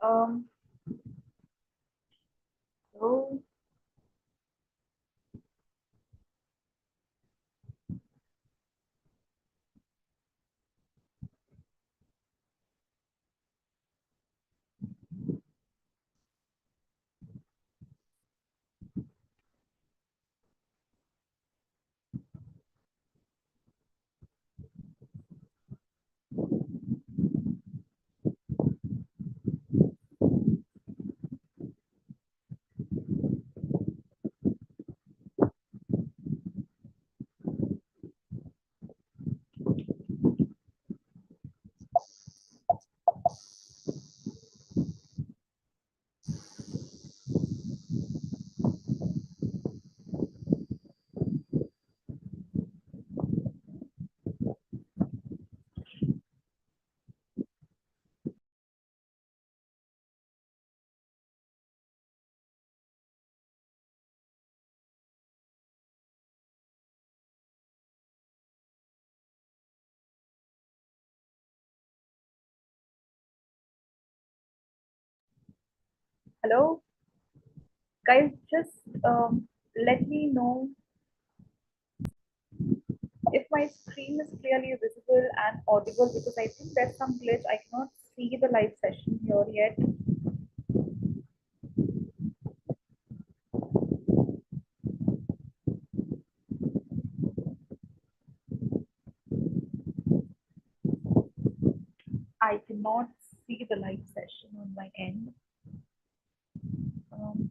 Um, so hello, guys. Just let me know if my screen is clearly visible and audible because I think there's some glitch. I cannot see the live session here yet. I cannot see the live session on my end. Um,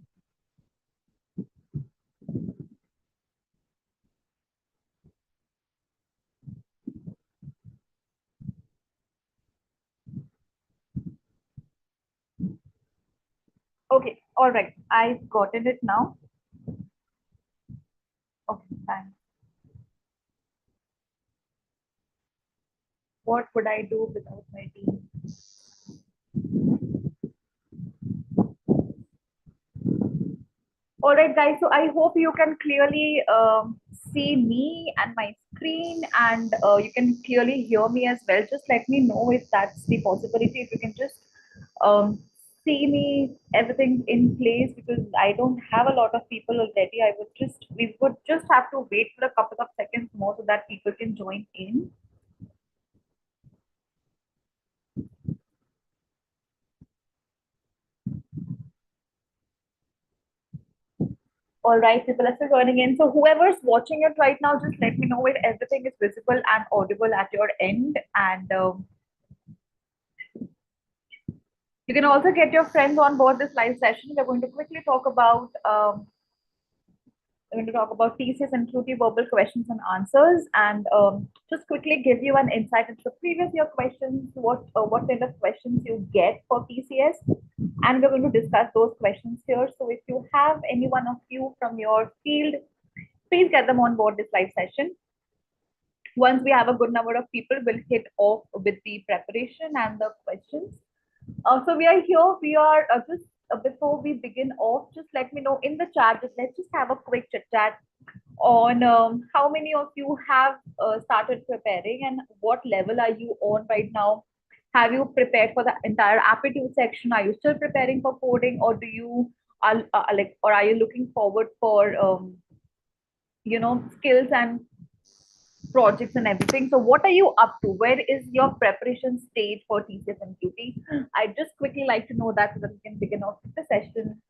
okay, all right. I've gotten it now. Okay, thanks. What would I do without my team? All right, guys. So I hope you can clearly see me and my screen, and you can clearly hear me as well. Just let me know if that's the possibility. If you can just um, see me, everything in place, because I don't have a lot of people already. We would just have to wait for a couple of seconds more so that people can join in. All right, people are still joining in. So whoever's watching it right now, just let me know if everything is visible and audible at your end. And you can also get your friends on board this live session. We're going to quickly talk about we're going to talk about TCS NQT verbal questions and answers, and just quickly give you an insight into the previous year questions, what kind of questions you get for TCS, and we're going to discuss those questions here. So if you have any one of you from your field, please get them on board this live session. Once we have a good number of people, we'll hit off with the preparation and the questions. So we are here. We are just before we begin off, just let me know in the chat. Let's just have a quick chit chat on how many of you have started preparing and what level are you on right now. Have you prepared for the entire aptitude section? Are you still preparing for coding, or do you or are you looking forward for skills and projects and everything? So what are you up to? Where is your preparation stage for TCS and QT? I just quickly like to know that so that we can begin off with the session.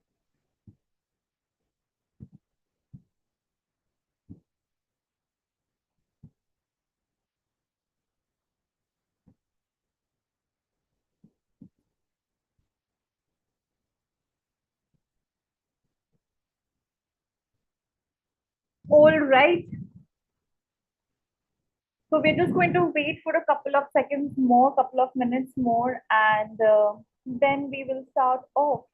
All right. So we're just going to wait for a couple of seconds more, couple of minutes more, and then we will start off.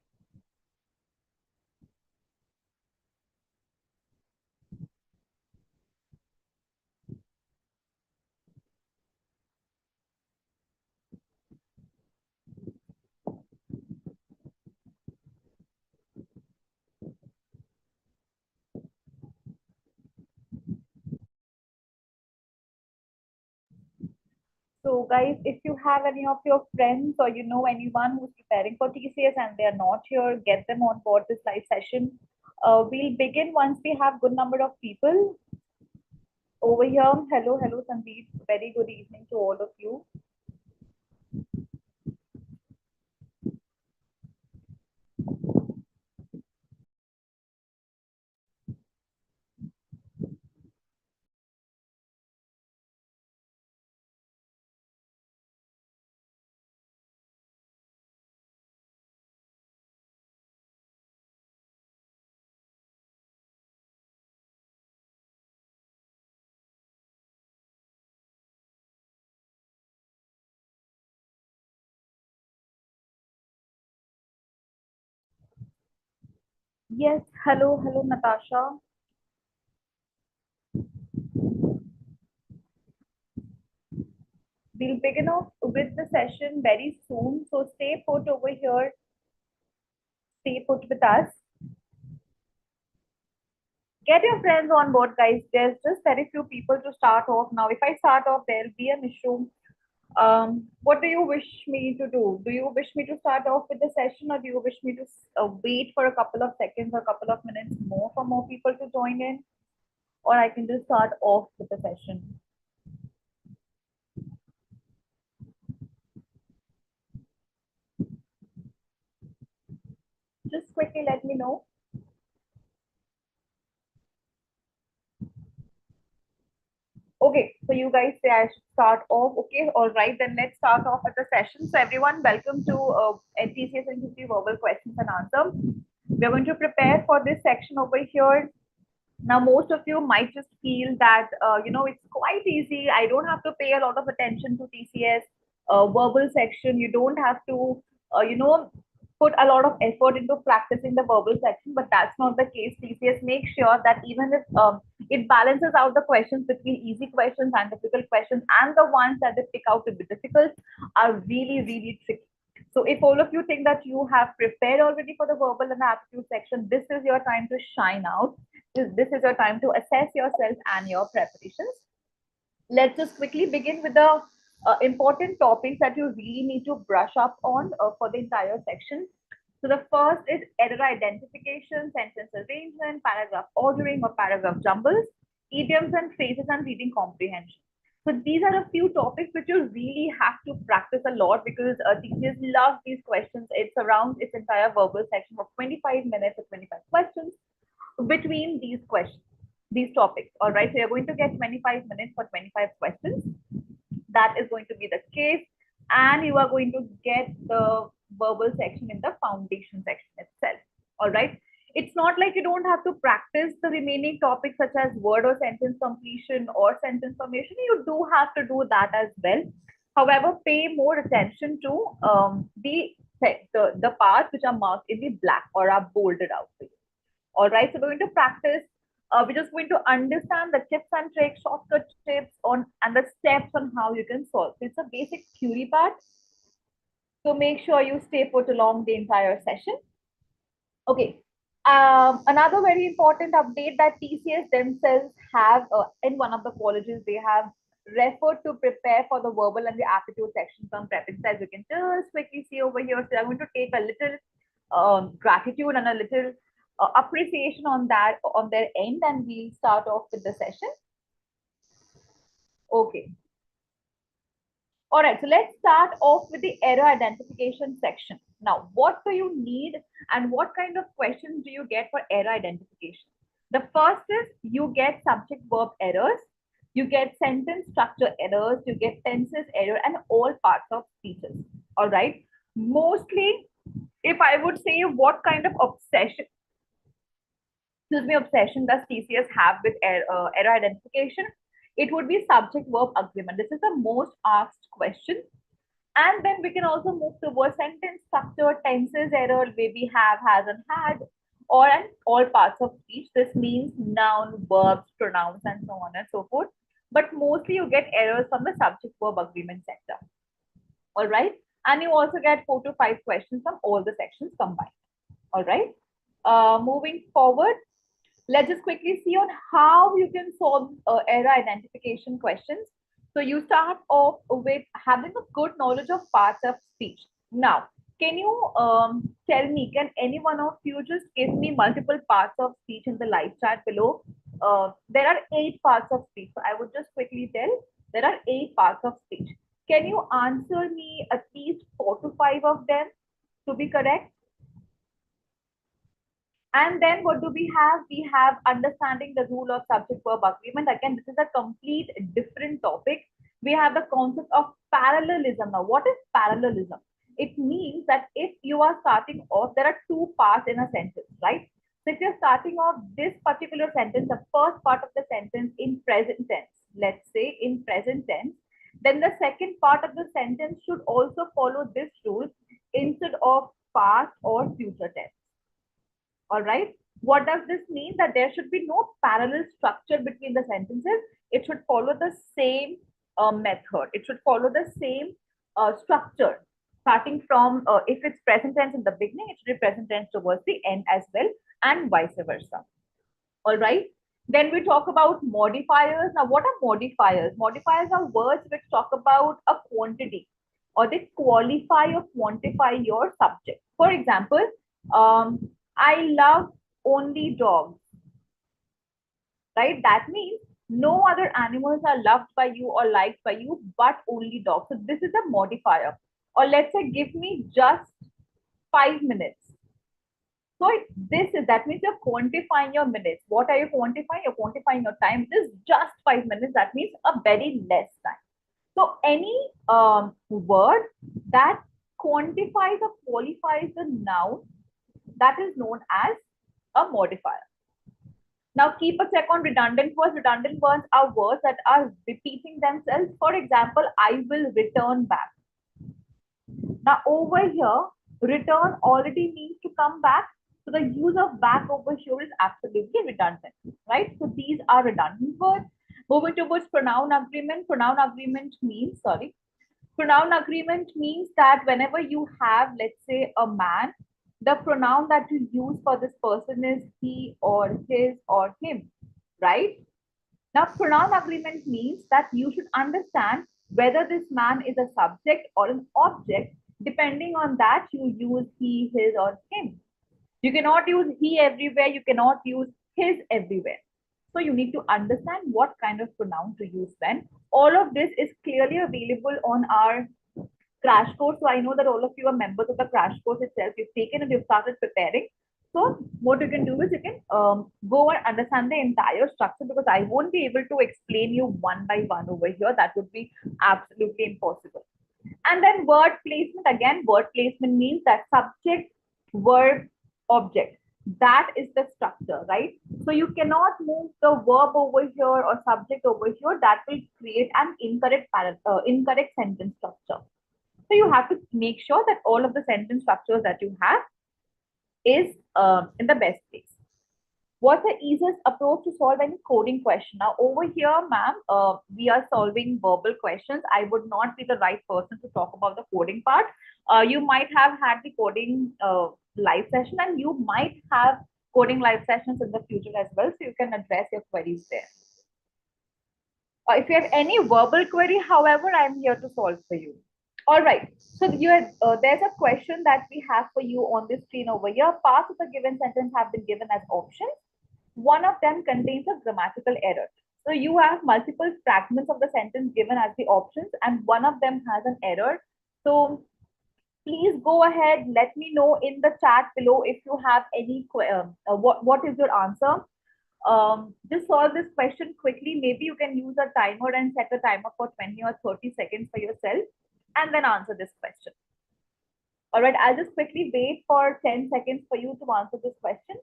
So guys, if you have any of your friends or you know anyone who's preparing for TCS and they are not here, get them on board this live session. We'll begin once we have good number of people over here. Hello, hello, Sandeep. Very good evening to all of you. Yes, hello, hello, Natasha. We'll begin off with the session very soon. So stay put over here, stay put with us. Get your friends on board, guys. There's just very few people to start off now. If I start off, there'll be an issue. What do you wish me to do? Do you wish me to start off with the session, or do you wish me to wait for a couple of seconds or a couple of minutes more for more people to join in? Or I can just start off with the session. Just quickly let me know. Okay, so you guys say I should start off. Okay, all right, then let's start off with the session. So everyone, welcome to TCS NQT verbal questions and answer. We're going to prepare for this section over here. Now, most of you might just feel that, it's quite easy. I don't have to pay a lot of attention to TCS verbal section. You don't have to, put a lot of effort into practicing the verbal section, but that's not the case. TCS makes sure that even if it balances out the questions between easy questions and difficult questions, and the ones that they pick out to be difficult are really, really tricky. So if all of you think that you have prepared already for the verbal and the aptitude section, this is your time to shine out. This is your time to assess yourself and your preparations. Let's just quickly begin with the important topics that you really need to brush up on for the entire section. So the first is error identification, sentence arrangement, paragraph ordering or paragraph jumbles, idioms and phrases, and reading comprehension. So these are a few topics which you really have to practice a lot, because teachers love these questions. It's around its entire verbal section of 25 minutes or 25 questions between these questions, these topics. All right, so you're going to get 25 minutes for 25 questions. That is going to be the case. And you are going to get the verbal section in the foundation section itself. All right. It's not like you don't have to practice the remaining topics such as word or sentence completion or sentence formation. You do have to do that as well. However, pay more attention to the parts which are marked in the black or are bolded out for you. All right, so we're going to practice. We're just going to understand the tips and tricks, shortcut tips on and the steps on how you can solve. So it's a basic theory part. So make sure you stay put along the entire session. Okay. Another very important update that TCS themselves have in one of the colleges, they have referred to prepare for the verbal and the aptitude section from prepping. So as you can just quickly see over here, so I'm going to take a little gratitude and a little appreciation on that on their end, and we'll start off with the session. Okay. All right, so let's start off with the error identification section. Now, what do you need and what kind of questions do you get for error identification? The first is you get subject verb errors, you get sentence structure errors, you get tenses error, and all parts of speeches. All right. Mostly, if I would say what kind of obsession does TCS have with error identification? It would be subject verb agreement. This is the most asked question. And then we can also move towards sentence structure, tenses error, maybe have, has, and had, or and all parts of speech. This means noun, verbs, pronouns, and so on and so forth. But mostly you get errors from the subject verb agreement sector. All right. And you also get 4 to 5 questions from all the sections combined. All right. Moving forward, let's just quickly see on how you can solve error identification questions. So you start off with having a good knowledge of parts of speech. Now, can you tell me, can any one of you just give me multiple parts of speech in the live chat below? There are 8 parts of speech. So I would just quickly tell, there are 8 parts of speech. Can you answer me at least 4 to 5 of them to be correct? And then what do we have? We have understanding the rule of subject verb agreement. Again, this is a complete different topic. We have the concept of parallelism. Now, what is parallelism? It means that if you are starting off, there are 2 parts in a sentence, right? So if you're starting off this particular sentence, the first part of the sentence in present tense, let's say in present tense, then the second part of the sentence should also follow this rule instead of past or future tense. All right. What does this mean? That there should be no parallel structure between the sentences. It should follow the same method. It should follow the same structure. Starting from, if it's present tense in the beginning, it should be present tense towards the end as well, and vice versa. All right. Then we talk about modifiers. Now, what are modifiers? Modifiers are words which talk about a quantity, or they qualify or quantify your subject. For example, I love only dogs, right? That means no other animals are loved by you or liked by you, but only dogs. So this is a modifier. Or let's say, give me just 5 minutes. So this is, that means you're quantifying your minutes. What are you quantifying? You're quantifying your time. This is just 5 minutes. That means a very less time. So any word that quantifies or qualifies the noun, that is known as a modifier. Now keep a check on redundant words. Redundant words are words that are repeating themselves. For example, I will return back. Now over here, return already means to come back. So the use of back over here is absolutely redundant, right? So these are redundant words. Moving towards pronoun agreement. Pronoun agreement means, sorry, pronoun agreement means that whenever you have, let's say, a man, the pronoun that you use for this person is he or his or him, right? Now, pronoun agreement means that you should understand whether this man is a subject or an object. Depending on that, you use he, his, or him. You cannot use he everywhere. You cannot use his everywhere. So you need to understand what kind of pronoun to use when. All of this is clearly available on our crash course. So I know that all of you are members of the crash course itself. You've taken and you've started preparing. So what you can do is you can go and understand the entire structure, because I won't be able to explain you one by one over here. That would be absolutely impossible. And then word placement. Again, word placement means that subject, verb, object. That is the structure, right? So you cannot move the verb over here or subject over here. That will create an incorrect sentence structure. So you have to make sure that all of the sentence structures that you have is in the best place. What's the easiest approach to solve any coding question? Now, over here, ma'am, we are solving verbal questions. I would not be the right person to talk about the coding part. You might have had the coding live session, and you might have coding live sessions in the future as well, so you can address your queries there. If you have any verbal query, however, I'm here to solve for you. All right. So there's a question that we have for you on this screen over here. Parts of the given sentence have been given as options. One of them contains a grammatical error. So you have multiple fragments of the sentence given as the options, and one of them has an error. So please go ahead. Let me know in the chat below if you have any, what is your answer? Just solve this question quickly. Maybe you can use a timer and set a timer for 20 or 30 seconds for yourself, and then answer this question. All right, I'll just quickly wait for 10 seconds for you to answer this question,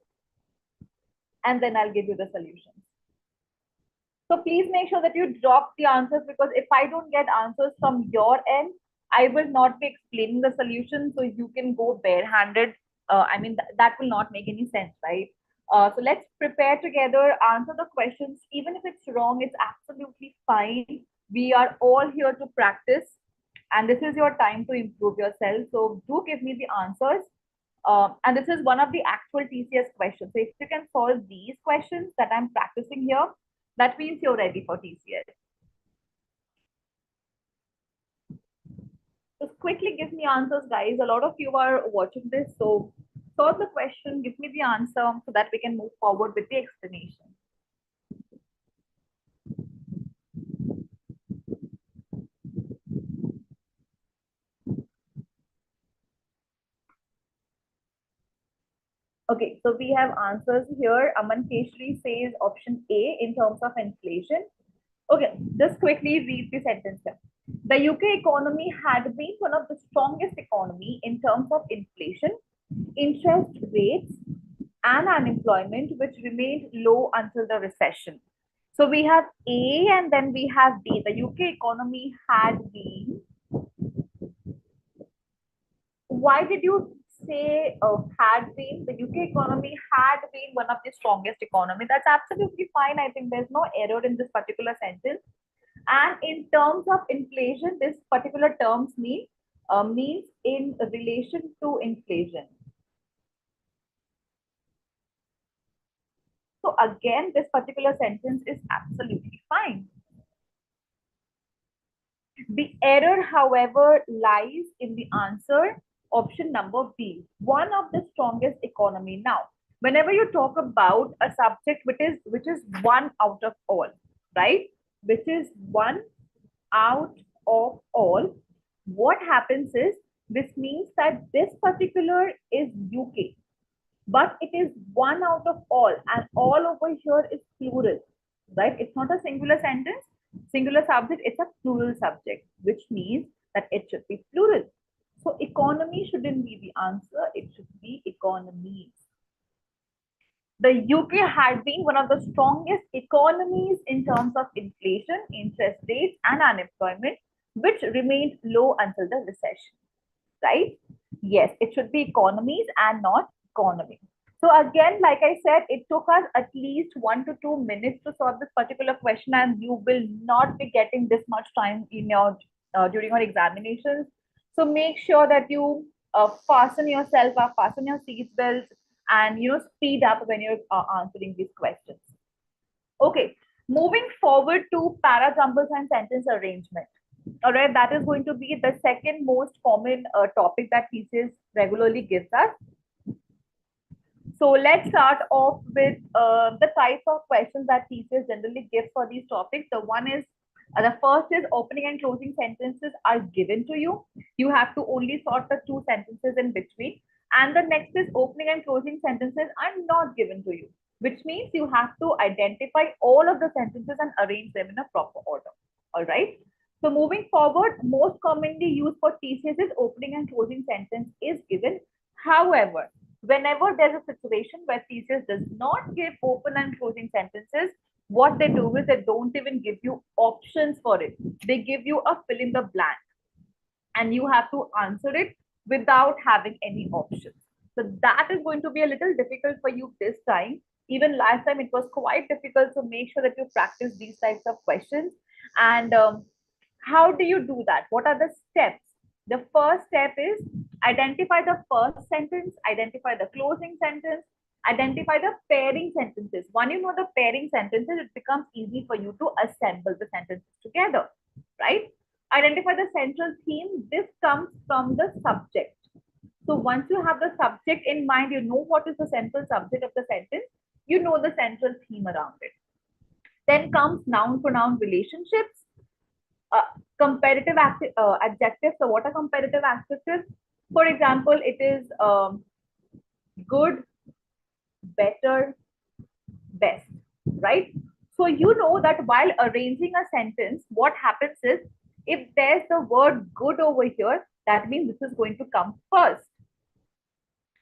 and then I'll give you the solutions. So please make sure that you drop the answers, because if I don't get answers from your end, I will not be explaining the solution. So you can go barehanded. I mean, that will not make any sense, right? So let's prepare together, answer the questions. Even if it's wrong, it's absolutely fine. We are all here to practice, and this is your time to improve yourself. So do give me the answers. And this is one of the actual TCS questions. So if you can solve these questions that I'm practicing here, that means you're ready for TCS. Just quickly give me answers, guys. A lot of you are watching this, so solve the question, give me the answer so that we can move forward with the explanation. Okay, so we have answers here. Aman Keshri says option A in terms of inflation. Okay, just quickly read the sentence here. The UK economy had been one of the strongest economy in terms of inflation, interest rates, and unemployment, which remained low until the recession. So we have A and then we have B. The UK economy had been. Why did you say had been? The UK economy had been one of the strongest economy. That's absolutely fine. I think there's no error in this particular sentence. And in terms of inflation, this particular terms means in relation to inflation. So again, this particular sentence is absolutely fine. The error, however, lies in the answer option number B, one of the strongest economy. Now, whenever you talk about a subject which is one out of all, right? Which is one out of all, what happens is this means that this particular is UK, but it is one out of all, and all over here is plural, right? It's not a singular sentence, singular subject, it's a plural subject, which means that it should be plural. So economy shouldn't be the answer, it should be economies. The UK had been one of the strongest economies in terms of inflation, interest rates, and unemployment, which remained low until the recession, right? Yes, it should be economies and not economy. So again, like I said, it took us at least 1 to 2 minutes to solve this particular question, and you will not be getting this much time in your during your examinations. So make sure that you fasten yourself up, fasten your seat belts, and speed up when you're answering these questions. Okay, moving forward to para jumbles and sentence arrangement. All right, that is going to be the second most common topic that TCS regularly gives us. So let's start off with the type of questions that TCS generally gives for these topics. The first is opening and closing sentences are given to you. You have to only sort the two sentences in between. And the next is opening and closing sentences are not given to you, which means you have to identify all of the sentences and arrange them in a proper order. All right. So moving forward, most commonly used for TCS is opening and closing sentence is given. However, whenever there's a situation where TCS does not give open and closing sentences, what they do is they don't even give you options for it. They give you a fill in the blank, and you have to answer it without having any options. So that is going to be a little difficult for you this time. Even last time it was quite difficult. So make sure that you practice these types of questions. And how do you do that? What are the steps? The first step is identify the first sentence, identify the closing sentence, identify the pairing sentences. When you know the pairing sentences, it becomes easy for you to assemble the sentences together, right? Identify the central theme. This comes from the subject. So once you have the subject in mind, you know what is the central subject of the sentence, you know the central theme around it. Then comes noun-pronoun relationships, comparative adjectives. So what are comparative adjectives? For example, it is good, better, best, right? So you know that while arranging a sentence, what happens is if there's the word good over here, that means this is going to come first,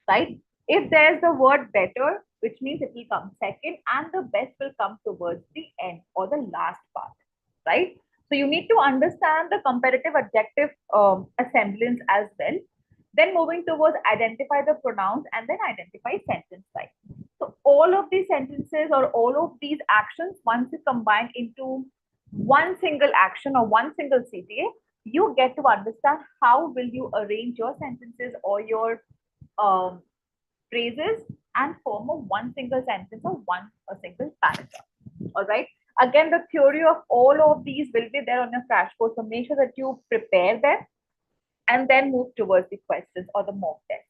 right? If there's the word better, which means it will come second, and the best will come towards the end or the last part, right? So you need to understand the comparative adjective assemblance as well. Then moving towards identify the pronouns and then identify sentence type. So all of these sentences or all of these actions, once you combine into one single action or one single CTA, you get to understand how will you arrange your sentences or your phrases and form a one single sentence or a single paragraph. All right. Again, the theory of all of these will be there on your crash course. So make sure that you prepare them. and then move towards the questions or the mock tests.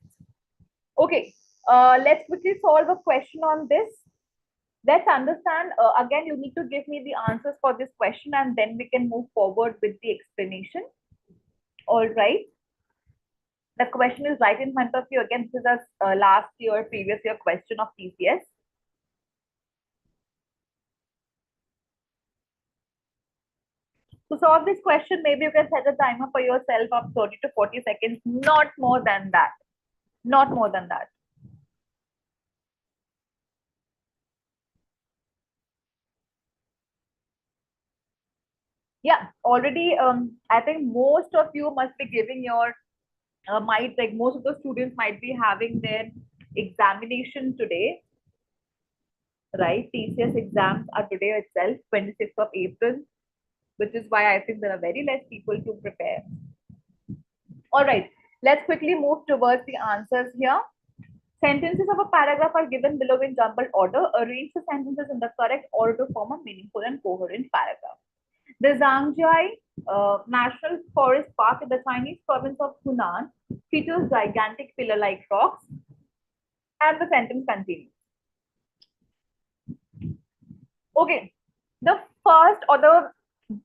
Okay, let's quickly solve a question on this. Let's understand, again, you need to give me the answers for this question and then we can move forward with the explanation. All right. The question is right in front of you. Again, this is a last year, previous year question of TCS. To solve this question, maybe you can set a timer for yourself of 30 to 40 seconds, not more than that. Not more than that. Yeah, already, I think most of you must be giving your, most of the students might be having their examination today, right? TCS exams are today itself, 26th of April, which is why I think there are very less people to prepare. All right, let's quickly move towards the answers here. Sentences of a paragraph are given below in jumbled order. Arrange the sentences in the correct order to form a meaningful and coherent paragraph. The Zhangjiai National Forest Park in the Chinese province of Hunan features gigantic pillar-like rocks, and the sentence continues. Okay, the first or the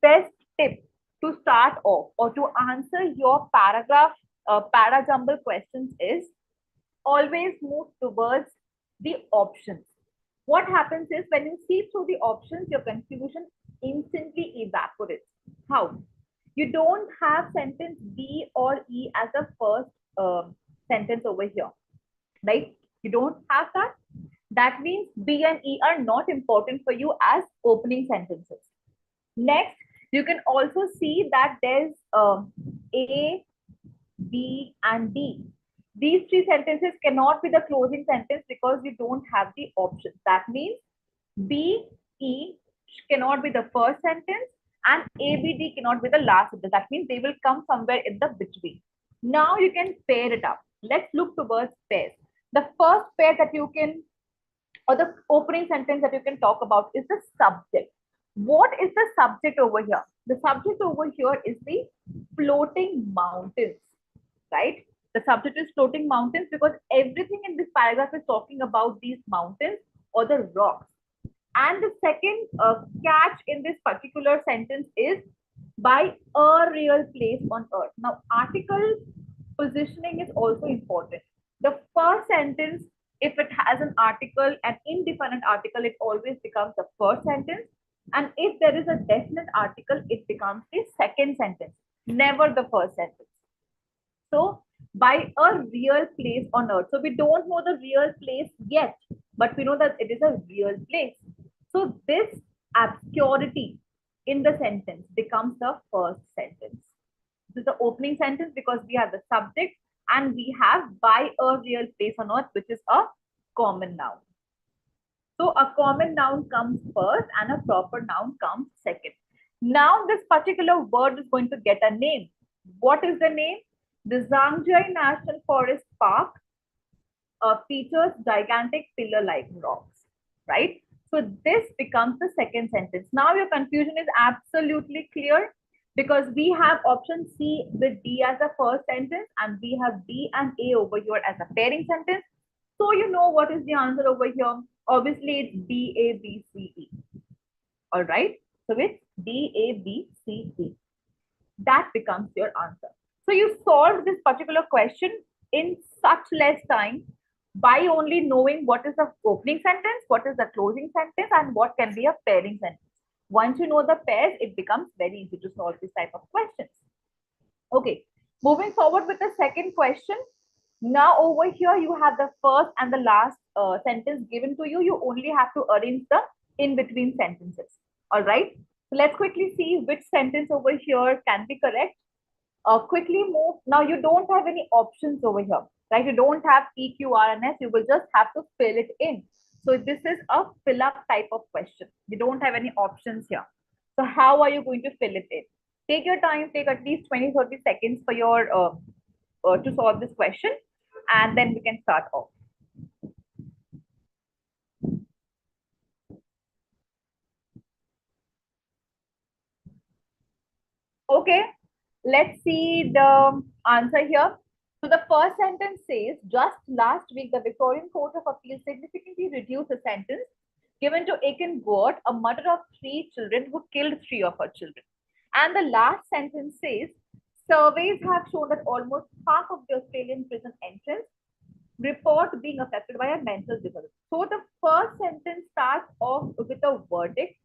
best tip to start off or to answer your paragraph, para jumble questions is always move towards the options. What happens is when you see through the options, your confusion instantly evaporates. How? You don't have sentence B or E as the first sentence over here, right? You don't have that. That means B and E are not important for you as opening sentences. Next, you can also see that there's A, B, and D. These three sentences cannot be the closing sentence because you don't have the options. That means B, E cannot be the first sentence and A, B, D cannot be the last sentence. That means they will come somewhere in the between. Now you can pair it up. Let's look towards pairs. The first pair that you can, or the opening sentence that you can talk about is the subject. What is the subject over here? The subject over here is the floating mountains, right? The subject is floating mountains because everything in this paragraph is talking about these mountains or the rocks. And the second catch in this particular sentence is by a real place on earth. Now, article positioning is also important. The first sentence, if it has an article, an indefinite article, it always becomes the first sentence. And if there is a definite article, it becomes the second sentence, never the first sentence. So, by a real place on earth. So, we don't know the real place yet, but we know that it is a real place. So, this obscurity in the sentence becomes the first sentence. This is the opening sentence because we have the subject and we have by a real place on earth, which is a common noun. So a common noun comes first and a proper noun comes second. Now this particular word is going to get a name. What is the name? The Zhangjiai National Forest Park features gigantic pillar-like rocks, right? So this becomes the second sentence. Now your confusion is absolutely clear because we have option C with D as the first sentence and we have B and A over here as a pairing sentence. So you know what is the answer over here. Obviously, it's D, A, B, C, E. All right. So it's D, A, B, C, E. That becomes your answer. So you solved this particular question in such less time by only knowing what is the opening sentence, what is the closing sentence, and what can be a pairing sentence. Once you know the pairs, it becomes very easy to solve this type of questions. Okay, moving forward with the second question. Now over here, you have the first and the last sentence given to you. You only have to arrange the in-between sentences. All right. So let's quickly see which sentence over here can be correct. Quickly move. Now you don't have any options over here, right? You don't have P, Q, R, and S. You will just have to fill it in. So this is a fill up type of question. You don't have any options here. So how are you going to fill it in? Take your time, take at least 20-30 seconds for your to solve this question, and then we can start off. Okay, Let's see the answer here. So the first sentence says, just last week, the Victorian Court of Appeal significantly reduced the sentence given to Aiken Gort, a mother of three children who killed three of her children. And the last sentence says, surveys have shown that almost half of the Australian prison entrants report being affected by a mental disorder. So the first sentence starts off with a verdict,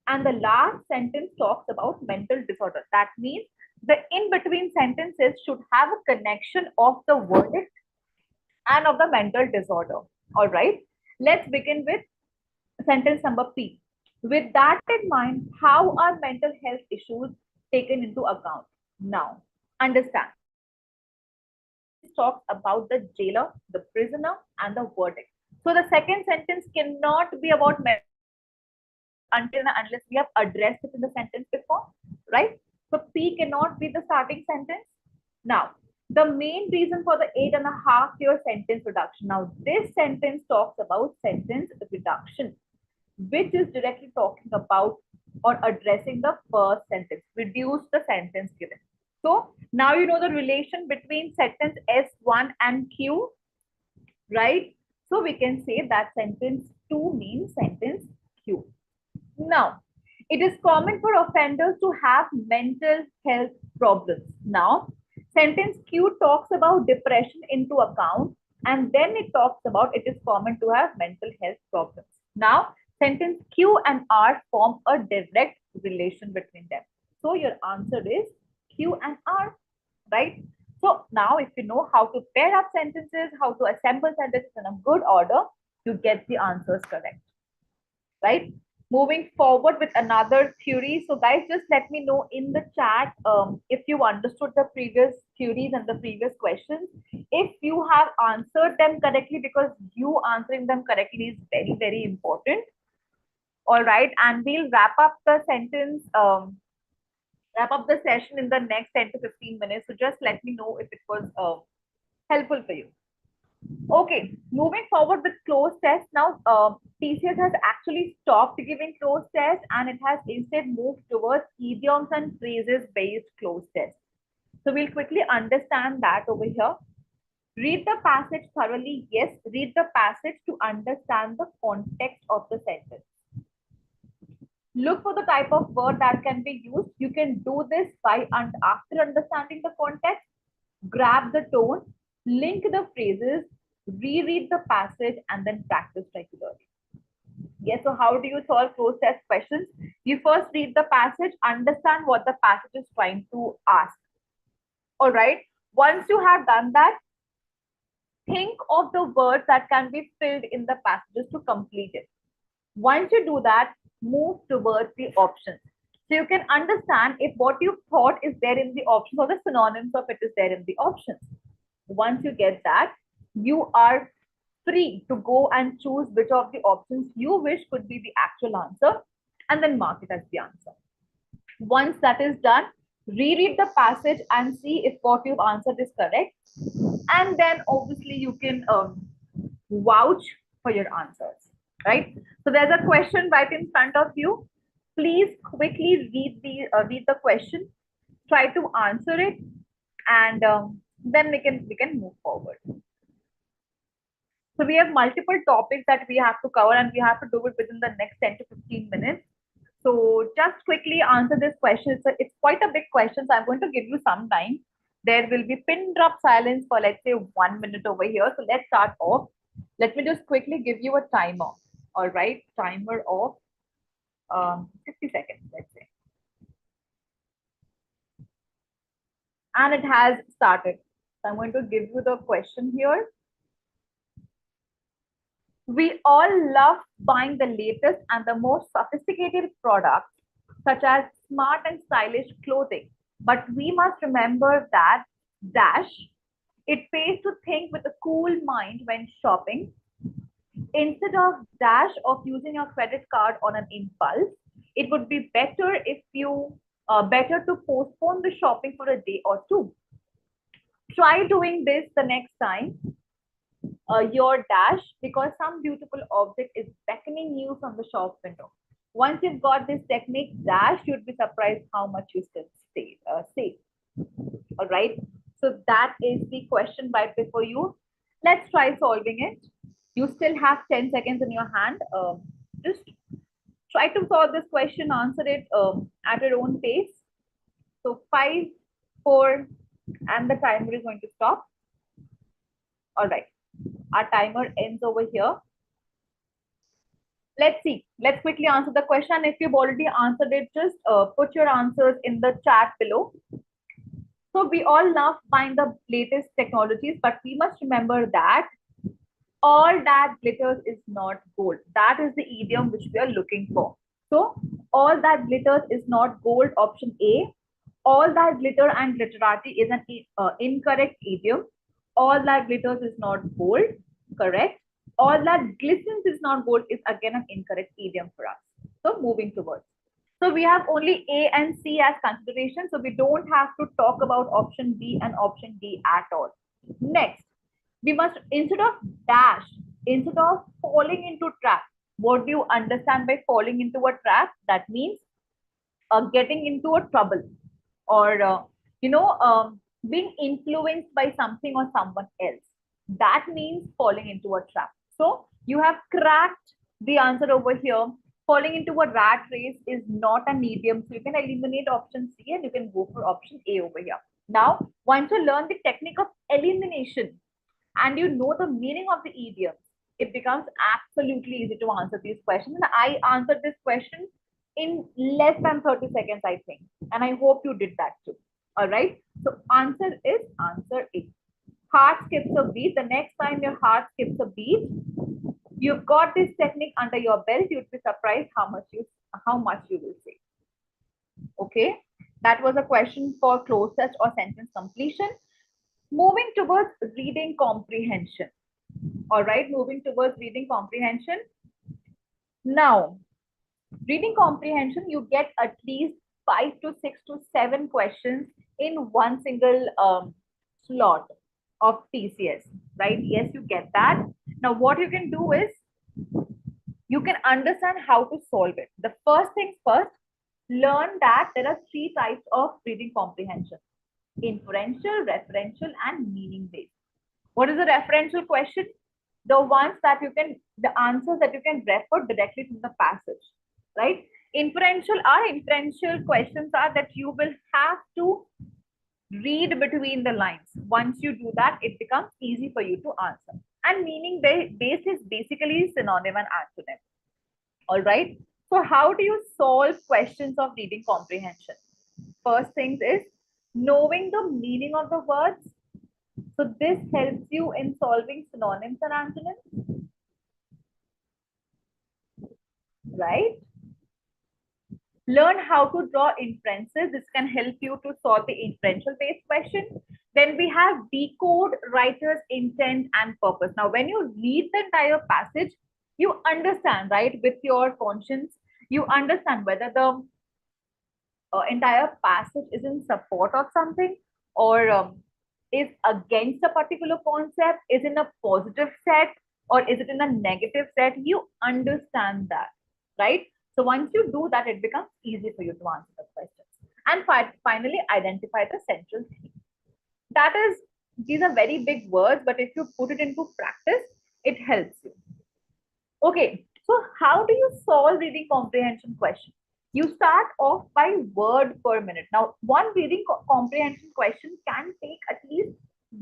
and the last sentence talks about mental disorder. That means the in between sentences should have a connection of the verdict and of the mental disorder. All right, let's begin with sentence number P. With that in mind, how are mental health issues taken into account? Now, understand. It talks about the jailer, the prisoner, and the verdict. So the second sentence cannot be about until and unless we have addressed it in the sentence before, right? So P cannot be the starting sentence. Now, the main reason for the 8.5 year sentence reduction. Now, this sentence talks about sentence reduction, which is directly talking about or addressing the first sentence, reduce the sentence given. So now you know the relation between sentence S1 and Q, right? So we can say that sentence 2 means sentence Q. Now, it is common for offenders to have mental health problems. Now, sentence Q talks about depression into account, and then it talks about it is common to have mental health problems. Now, sentence Q and R form a direct relation between them. So your answer is Q and R, right? So now if you know how to pair up sentences, how to assemble sentences in a good order, you get the answers correct, right? Moving forward with another theory. So guys, just let me know in the chat if you understood the previous theories and the previous questions. If you have answered them correctly, because you answering them correctly is very, very important. All right. And we'll wrap up the sentence, wrap up the session in the next 10 to 15 minutes. So just let me know if it was helpful for you. Okay, moving forward with closed tests now, TCS has actually stopped giving closed tests and it has instead moved towards idioms and phrases based closed tests. So we'll quickly understand that over here. Read the passage thoroughly. Yes, read the passage to understand the context of the sentence. Look for the type of word that can be used. You can do this by and after understanding the context, grab the tone, link the phrases, reread the passage, and then practice regularly. Yes, so how do you solve closed test questions? You first read the passage, understand what the passage is trying to ask. All right. Once you have done that, think of the words that can be filled in the passages to complete it. Once you do that, move towards the options. So you can understand if what you thought is there in the options or the synonyms of it is there in the options. Once you get that, you are free to go and choose which of the options you wish could be the actual answer and then mark it as the answer. Once that is done, reread the passage and see if what you've answered is correct. And then obviously you can vouch for your answers, right? So there's a question right in front of you. Please quickly read the question, try to answer it, and then we can move forward. So we have multiple topics that we have to cover and we have to do it within the next 10 to 15 minutes. So just quickly answer this question. It's quite a big question, so I'm going to give you some time. There will be pin drop silence for let's say 1 minute over here. So let's start off. Let me just quickly give you a timer. All right, timer of 50 seconds, let's say. And it has started. So I'm going to give you the question here. We all love buying the latest and the most sophisticated products, such as smart and stylish clothing. But we must remember that dash, it pays to think with a cool mind when shopping. Instead of dash of using your credit card on an impulse, it would be better if you better to postpone the shopping for a day or two. Try doing this the next time your dash, because some beautiful object is beckoning you from the shop window. Once you've got this technique, dash, you'd be surprised how much you still save. All right. So that is the question right before you. Let's try solving it. You still have 10 seconds in your hand. Just try to solve this question, answer it at your own pace. So 5, 4, and the timer is going to stop. All right. Our timer ends over here. Let's see. Let's quickly answer the question. If you've already answered it, just put your answers in the chat below. So we all love find the latest technologies, but we must remember that all that glitters is not gold. That is the idiom which we are looking for. So all that glitters is not gold, option A. All that glitter and glitterati is an incorrect idiom. All that glitters is not gold, correct. All that glistens is not gold is again an incorrect idiom for us. So moving towards. So we have only A and C as consideration. So we don't have to talk about option B and option D at all. Next, we must, instead of dash, instead of falling into trap, what do you understand by falling into a trap? That means getting into a trouble or, being influenced by something or someone else. That means falling into a trap. So you have cracked the answer over here. Falling into a rat race is not an idiom. So you can eliminate option C and you can go for option A over here. Now, once you learn the technique of elimination and you know the meaning of the idioms, it becomes absolutely easy to answer these questions. And I answered this question in less than 30 seconds, I think. And I hope you did that too. All right. So answer is answer A. Heart skips a beat. The next time your heart skips a beat, you've got this technique under your belt, you'd be surprised how much you will say. Okay, that was a question for closed touch or sentence completion. Moving towards reading comprehension. All right, moving towards reading comprehension. Now, reading comprehension, you get at least 5 to 6 to 7 questions in one single slot of TCS, right? Yes, you get that. Now, what you can do is you can understand how to solve it. The first things first, learn that there are 3 types of reading comprehension: inferential, referential, and meaning based. What is a referential question? The ones that you can, the answers that you can refer directly from the passage, right? Inferential questions are that you will have to read between the lines. Once you do that, it becomes easy for you to answer. And meaning based is basically synonym and antonym. All right. So how do you solve questions of reading comprehension? First thing is knowing the meaning of the words. So this helps you in solving synonyms and antonyms, right? Learn how to draw inferences. This can help you to solve the inferential based question. Then we have decode writer's intent and purpose. Now, when you read the entire passage, you understand, right, with your conscience, you understand whether the entire passage is in support of something or is against a particular concept, is in a positive set, or is it in a negative set. You understand that, right? So once you do that, it becomes easy for you to answer the questions. And finally, identify the central theme. That is, these are very big words, but if you put it into practice, it helps you. Okay, so how do you solve reading comprehension question? You start off by word per minute. Now, one reading comprehension question can take at least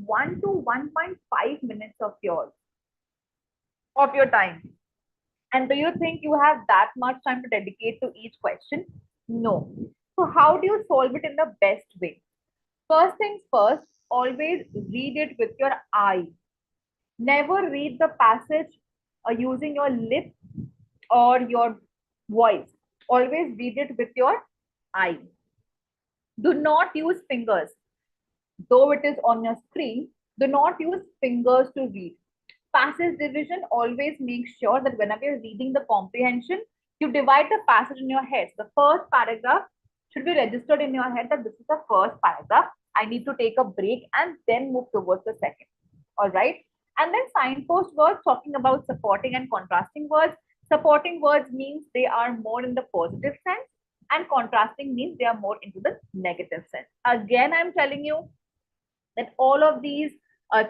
1 to 1.5 minutes of your time. And do you think you have that much time to dedicate to each question? No. So how do you solve it in the best way? First things first, always read it with your eye. Never read the passage using your lip or your voice. Always read it with your eye. Do not use fingers. Though it is on your screen, do not use fingers to read. Passage division, always make sure that whenever you're reading the comprehension, you divide the passage in your head. The first paragraph should be registered in your head that this is the first paragraph. I need to take a break and then move towards the second. All right. And then signpost words, talking about supporting and contrasting words. Supporting words means they are more in the positive sense, and contrasting means they are more into the negative sense. Again, I'm telling you, that all of these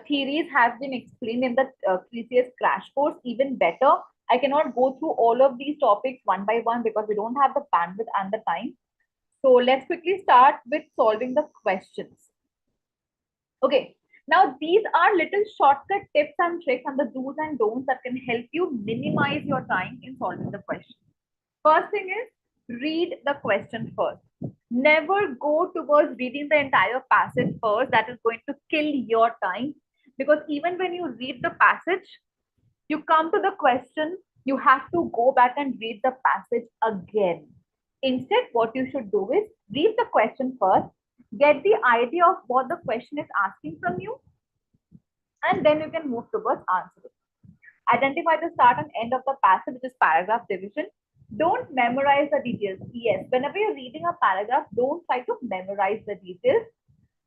theories have been explained in the TCS crash course even better. I cannot go through all of these topics one by one because we don't have the bandwidth and the time. So let's quickly start with solving the questions. Okay, now these are little shortcut tips and tricks and the do's and don'ts that can help you minimize your time in solving the question. First thing is read the question first. Never go towards reading the entire passage first. That is going to kill your time because even when you read the passage, you come to the question, you have to go back and read the passage again. Instead, what you should do is read the question first, get the idea of what the question is asking from you, and then you can move towards answering. Identify the start and end of the passage, which is paragraph division. Don't memorize the details. Yes, whenever you're reading a paragraph, don't try to memorize the details.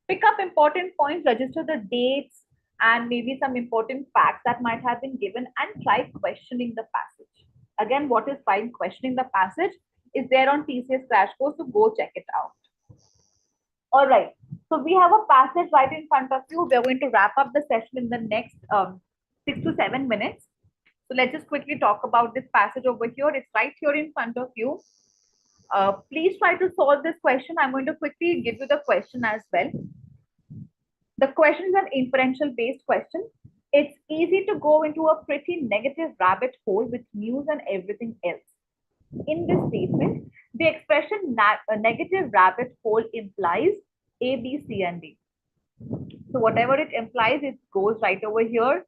Pick up important points, register the dates, and maybe some important facts that might have been given, and try questioning the passage. Again, what is trying questioning the passage is there on TCS Crash Course, so go check it out. All right. So we have a passage right in front of you. We're going to wrap up the session in the next 6 to 7 minutes. So let's just quickly talk about this passage over here. It's right here in front of you. Please try to solve this question. I'm going to quickly give you the question as well. The question is an inferential based question. It's easy to go into a pretty negative rabbit hole with news and everything else. In this statement, the expression negative rabbit hole implies A, B, C, and D. So whatever it implies, it goes right over here.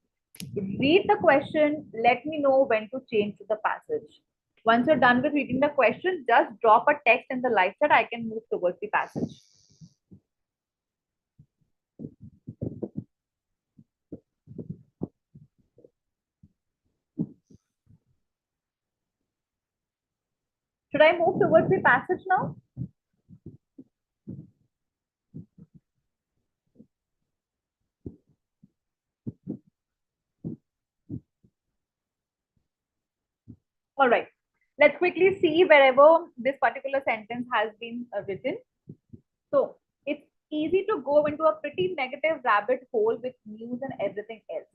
Read the question. Let me know when to change to the passage. Once you're done with reading the question, just drop a text in the live chat. I can move towards the passage. Should I move towards the passage now? All right. Let's quickly see wherever this particular sentence has been written. So it's easy to go into a pretty negative rabbit hole with news and everything else.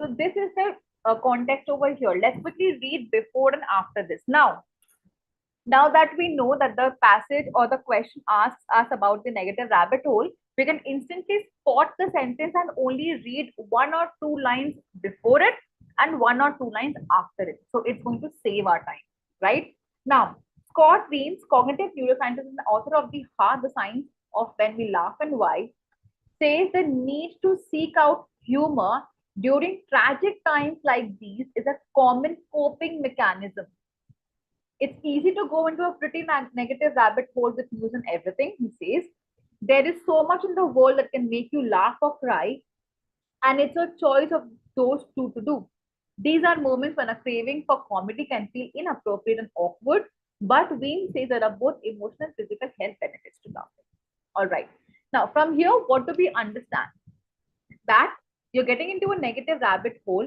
So this is the context over here. Let's quickly read before and after this. Now that we know that the passage or the question asks us about the negative rabbit hole, we can instantly spot the sentence and only read 1 or 2 lines before it and 1 or 2 lines after it. So it's going to save our time, right? Now, Scott Weins, cognitive neuroscientist and author of The Science of When We Laugh and Why, says the need to seek out humor during tragic times like these is a common coping mechanism. It's easy to go into a pretty negative rabbit hole with news and everything, he says. There is so much in the world that can make you laugh or cry, and it's a choice of those two to do. These are moments when a craving for comedy can feel inappropriate and awkward, but Wayne says there are both emotional and physical health benefits to laughing. All right. Now, from here, what do we understand? That you're getting into a negative rabbit hole.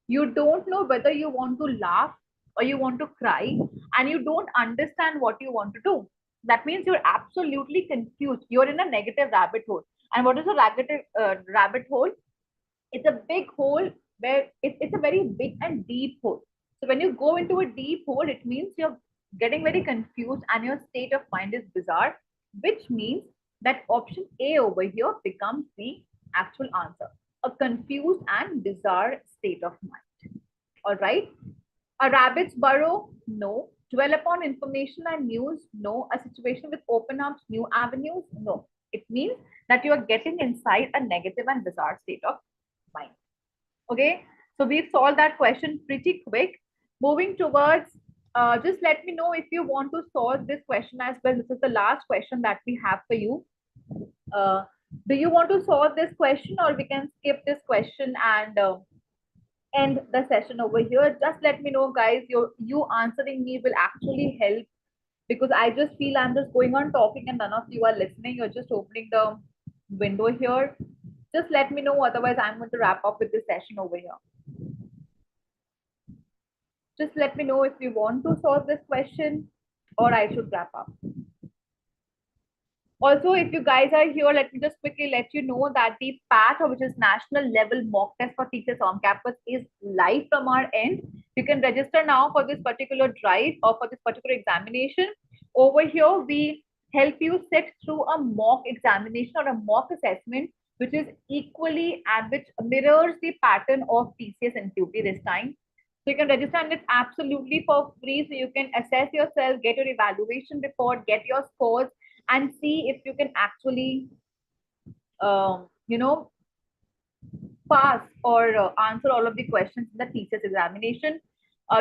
You don't know whether you want to laugh or you want to cry, and you don't understand what you want to do. That means you're absolutely confused. You're in a negative rabbit hole. And what is a rabbit hole? It's a big hole where it's a very big and deep hole. So when you go into a deep hole, it means you're getting very confused and your state of mind is bizarre, which means that option A over here becomes the actual answer. A confused and bizarre state of mind. All right. A rabbit's burrow? No. Dwell upon information and news? No. A situation with open arms, new avenues? No. It means that you are getting inside a negative and bizarre state of mind. Okay. So we've solved that question pretty quick. Moving towards, just let me know if you want to solve this question as well. This is the last question that we have for you. Do you want to solve this question, or we can skip this question and end the session over here? Just let me know, guys. You answering me will actually help, because I just feel I'm just going on talking and none of you are listening. You're just opening the window here. Just let me know, otherwise I'm going to wrap up with this session over here. Just let me know if you want to solve this question or I should wrap up. Also, if you guys are here, let me just quickly let you know that the PAT, which is National Level Mock Test for TCS OffCampus, is live from our end. You can register now for this particular drive or for this particular examination. Over here, we help you sit through a mock examination or a mock assessment, which is equally and which mirrors the pattern of TCS NQT this time. So you can register and it's absolutely for free. So you can assess yourself, get your evaluation report, get your scores, and see if you can actually, you know, pass or answer all of the questions in the TCS examination.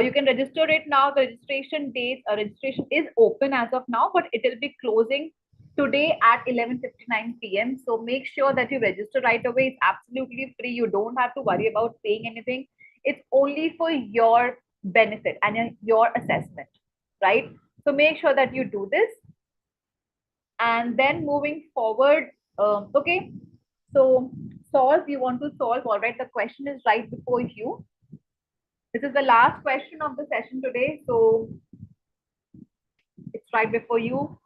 You can register it now. The registration date, registration is open as of now, but it will be closing today at 11:59 p.m. So make sure that you register right away. It's absolutely free. You don't have to worry about paying anything. It's only for your benefit and your assessment, right? So make sure that you do this. And then moving forward, okay, so solve, you want to solve, all right, the question is right before you. This is the last question of the session today, so it's right before you.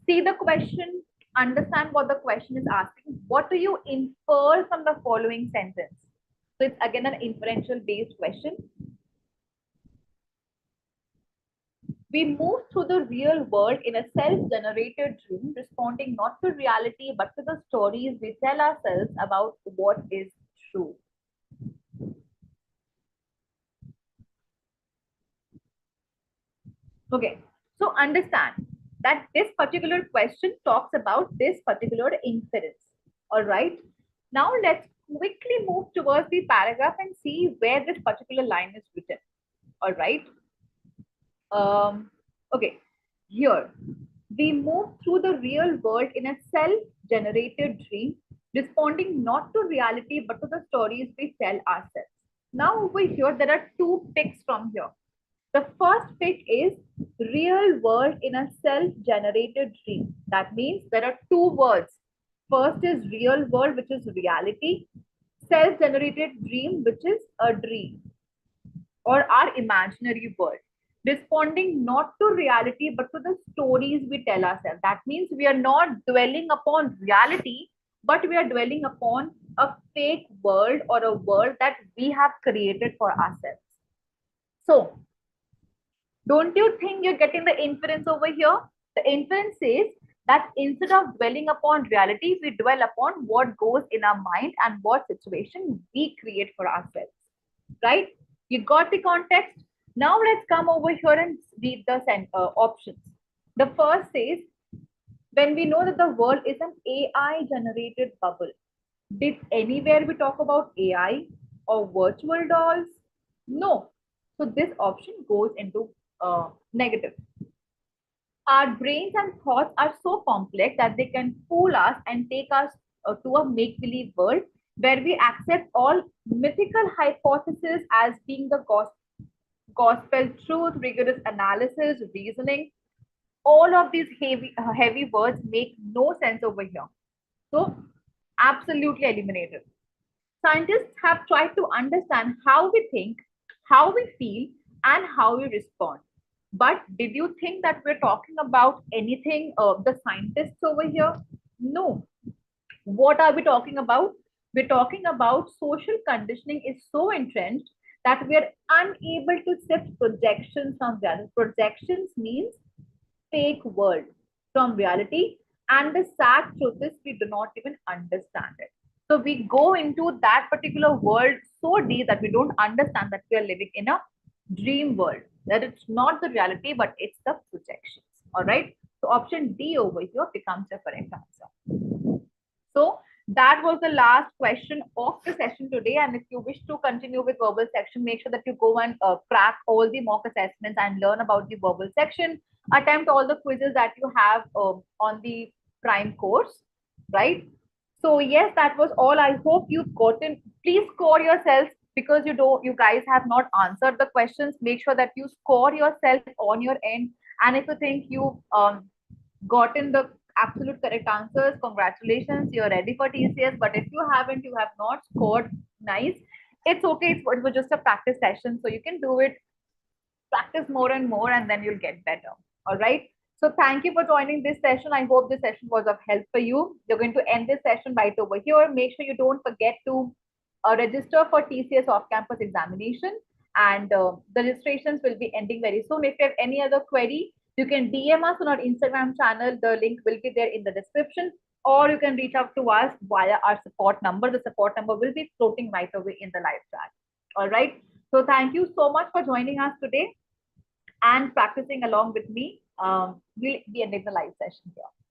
See the question, understand what the question is asking. What do you infer from the following sentence? So it's again an inferential based question. We move through the real world in a self-generated dream, responding not to reality, but to the stories we tell ourselves about what is true. Okay, so understand that this particular question talks about this particular inference. All right. Now let's quickly move towards the paragraph and see where this particular line is written. All right. Okay, here we move through the real world in a self-generated dream, responding not to reality but to the stories we tell ourselves. Now over here, there are two picks from here. The first pick is real world in a self-generated dream. That means there are two words. First is real world, which is reality. Self-generated dream, which is a dream or our imaginary world, responding not to reality but to the stories we tell ourselves. That means we are not dwelling upon reality, but we are dwelling upon a fake world or a world that we have created for ourselves. So, don't you think you're getting the inference over here? The inference says that instead of dwelling upon reality, we dwell upon what goes in our mind and what situation we create for ourselves. Right? You got the context? Now let's come over here and read the options. The first says, when we know that the world is an AI generated bubble, did anywhere we talk about AI or virtual dolls? No. So this option goes into negative. Our brains and thoughts are so complex that they can fool us and take us to a make believe world where we accept all mythical hypotheses as being the gospel truth, rigorous analysis, reasoning. All of these heavy words make no sense over here. So, absolutely eliminated. Scientists have tried to understand how we think, how we feel, and how we respond. But did you think that we're talking about anything of the scientists over here? No. What are we talking about? We're talking about social conditioning is so entrenched that we are unable to sift projections from reality. Projections means fake world from reality, and the sad truth is we do not even understand it. So we go into that particular world so deep that we don't understand that we are living in a dream world, that it's not the reality, but it's the projections. All right. So option D over here becomes the correct answer. So that was the last question of the session today. And if you wish to continue with verbal section, make sure that you go and crack all the mock assessments and learn about the verbal section. Attempt all the quizzes that you have on the prime course, right? So yes, that was all. I hope you've gotten. Please score yourself because you guys have not answered the questions. Make sure that you score yourself on your end. And if you think you've gotten the absolute correct answers, congratulations, you're ready for TCS. But if you haven't, you have not scored, nice. It's okay. It was just a practice session. So you can do it, practice more and more, and then you'll get better. All right. So thank you for joining this session. I hope this session was of help for you. You're going to end this session right over here. Make sure you don't forget to register for TCS off-campus examination, and the registrations will be ending very soon. If you have any other query, you can DM us on our Instagram channel. The link will be there in the description, or you can reach out to us via our support number. The support number will be floating right away in the live chat. All right. So thank you so much for joining us today and practicing along with me. We'll be ending the live session here.